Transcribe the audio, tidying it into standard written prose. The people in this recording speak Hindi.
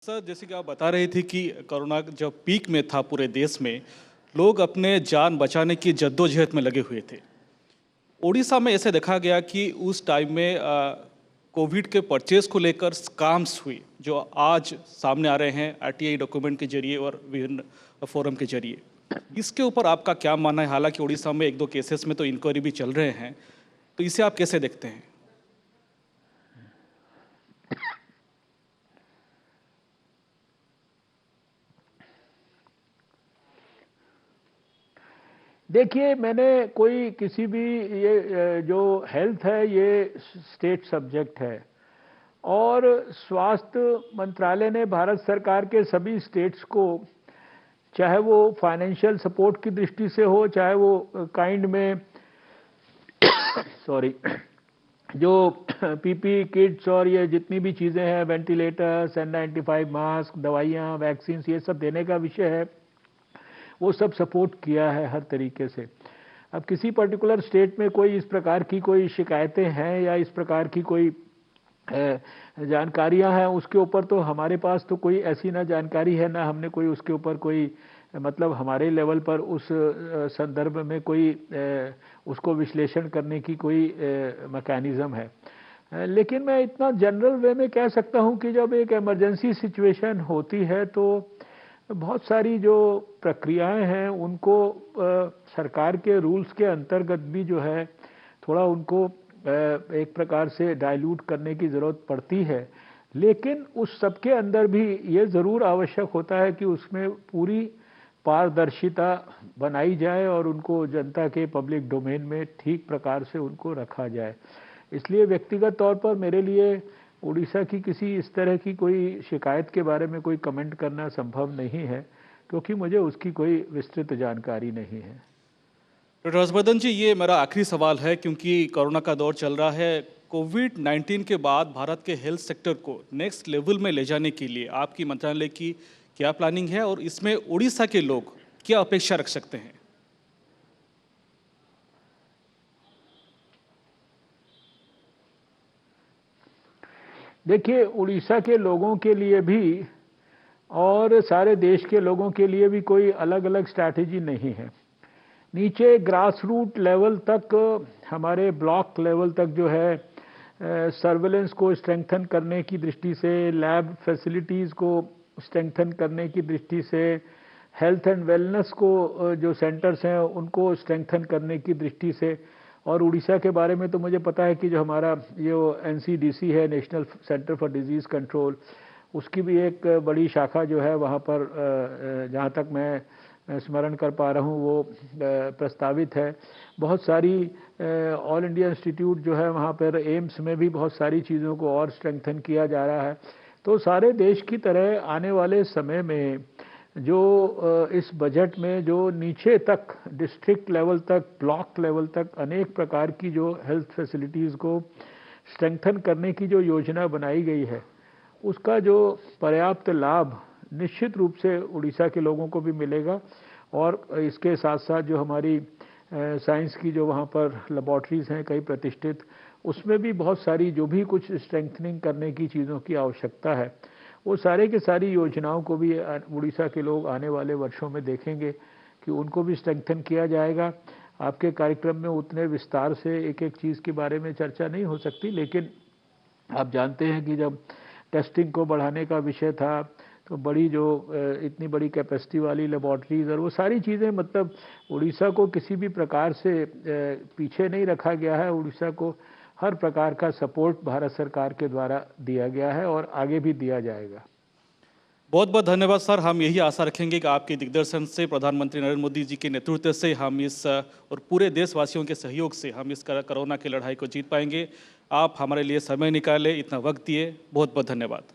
सर, जैसे कि आप बता रहे थे कि कोरोना जब पीक में था पूरे देश में, लोग अपने जान बचाने की जद्दोजहद में लगे हुए थे। उड़ीसा में ऐसे देखा गया कि उस टाइम में कोविड के परचेज को लेकर स्कैम्स हुई, जो आज सामने आ रहे हैं आरटीआई डॉक्यूमेंट के जरिए और विभिन्न फोरम के जरिए। इसके ऊपर आपका क्या मानना है? हालांकि उड़ीसा में एक दो केसेस में तो इंक्वायरी भी चल रहे हैं, तो इसे आप कैसे देखते हैं? देखिए, मैंने कोई किसी भी ये जो हेल्थ है ये स्टेट सब्जेक्ट है और स्वास्थ्य मंत्रालय ने भारत सरकार के सभी स्टेट्स को, चाहे वो फाइनेंशियल सपोर्ट की दृष्टि से हो, चाहे वो काइंड में सॉरी जो पीपी किट्स और ये जितनी भी चीज़ें हैं, वेंटिलेटर्स, N95 मास्क, दवाइयाँ, वैक्सीन, ये सब देने का विषय है, वो सब सपोर्ट किया है हर तरीके से। अब किसी पर्टिकुलर स्टेट में कोई इस प्रकार की कोई शिकायतें हैं या इस प्रकार की कोई जानकारियां हैं, उसके ऊपर तो हमारे पास तो कोई ऐसी ना जानकारी है, ना हमने कोई उसके ऊपर कोई मतलब हमारे लेवल पर उस संदर्भ में कोई उसको विश्लेषण करने की कोई मैकेनिज्म है। लेकिन मैं इतना जनरल वे में कह सकता हूं कि जब एक इमरजेंसी सिचुएशन होती है तो बहुत सारी जो प्रक्रियाएं हैं उनको सरकार के रूल्स के अंतर्गत भी जो है थोड़ा उनको एक प्रकार से डाइल्यूट करने की ज़रूरत पड़ती है। लेकिन उस सब के अंदर भी ये ज़रूर आवश्यक होता है कि उसमें पूरी पारदर्शिता बनाई जाए और उनको जनता के पब्लिक डोमेन में ठीक प्रकार से उनको रखा जाए। इसलिए व्यक्तिगत तौर पर मेरे लिए उड़ीसा की किसी इस तरह की कोई शिकायत के बारे में कोई कमेंट करना संभव नहीं है, क्योंकि मुझे उसकी कोई विस्तृत जानकारी नहीं है। डॉक्टर हर्षवर्धन जी, ये मेरा आखिरी सवाल है, क्योंकि कोरोना का दौर चल रहा है। कोविड-19 के बाद भारत के हेल्थ सेक्टर को नेक्स्ट लेवल में ले जाने के लिए आपकी मंत्रालय की क्या प्लानिंग है और इसमें उड़ीसा के लोग क्या अपेक्षा रख सकते हैं? देखिए, उड़ीसा के लोगों के लिए भी और सारे देश के लोगों के लिए भी कोई अलग-अलग स्ट्रैटेजी नहीं है। नीचे ग्रास रूट लेवल तक, हमारे ब्लॉक लेवल तक जो है सर्वेलेंस को स्ट्रेंथन करने की दृष्टि से, लैब फैसिलिटीज़ को स्ट्रेंथन करने की दृष्टि से, हेल्थ एंड वेलनेस को जो सेंटर्स हैं उनको स्ट्रेंथन करने की दृष्टि से, और उड़ीसा के बारे में तो मुझे पता है कि जो हमारा जो एनसीडीसी है, national centre for disease control, उसकी भी एक बड़ी शाखा जो है वहाँ पर जहाँ तक मैं स्मरण कर पा रहा हूँ वो प्रस्तावित है। बहुत सारी ऑल इंडिया इंस्टीट्यूट जो है वहाँ पर एम्स में भी बहुत सारी चीज़ों को और स्ट्रेंथन किया जा रहा है। तो सारे देश की तरह आने वाले समय में जो इस बजट में जो नीचे तक डिस्ट्रिक्ट लेवल तक, ब्लॉक लेवल तक अनेक प्रकार की जो हेल्थ फैसिलिटीज़ को स्ट्रेंथन करने की जो योजना बनाई गई है, उसका जो पर्याप्त लाभ निश्चित रूप से उड़ीसा के लोगों को भी मिलेगा। और इसके साथ साथ जो हमारी साइंस की जो वहाँ पर लेबॉर्ट्रीज़ हैं कई प्रतिष्ठित, उसमें भी बहुत सारी जो भी कुछ स्ट्रेंथनिंग करने की चीज़ों की आवश्यकता है, वो सारे के सारी योजनाओं को भी उड़ीसा के लोग आने वाले वर्षों में देखेंगे कि उनको भी स्ट्रेंथन किया जाएगा। आपके कार्यक्रम में उतने विस्तार से एक एक चीज़ के बारे में चर्चा नहीं हो सकती, लेकिन आप जानते हैं कि जब टेस्टिंग को बढ़ाने का विषय था तो बड़ी जो इतनी बड़ी कैपेसिटी वाली लेबॉर्ट्रीज़ और वो सारी चीज़ें, मतलब उड़ीसा को किसी भी प्रकार से पीछे नहीं रखा गया है। उड़ीसा को हर प्रकार का सपोर्ट भारत सरकार के द्वारा दिया गया है और आगे भी दिया जाएगा। बहुत बहुत धन्यवाद सर। हम यही आशा रखेंगे कि आपके दिग्दर्शन से, प्रधानमंत्री नरेंद्र मोदी जी के नेतृत्व से हम इस और पूरे देशवासियों के सहयोग से हम इस कोरोना की लड़ाई को जीत पाएंगे। आप हमारे लिए समय निकाले, इतना वक्त दिए, बहुत बहुत धन्यवाद।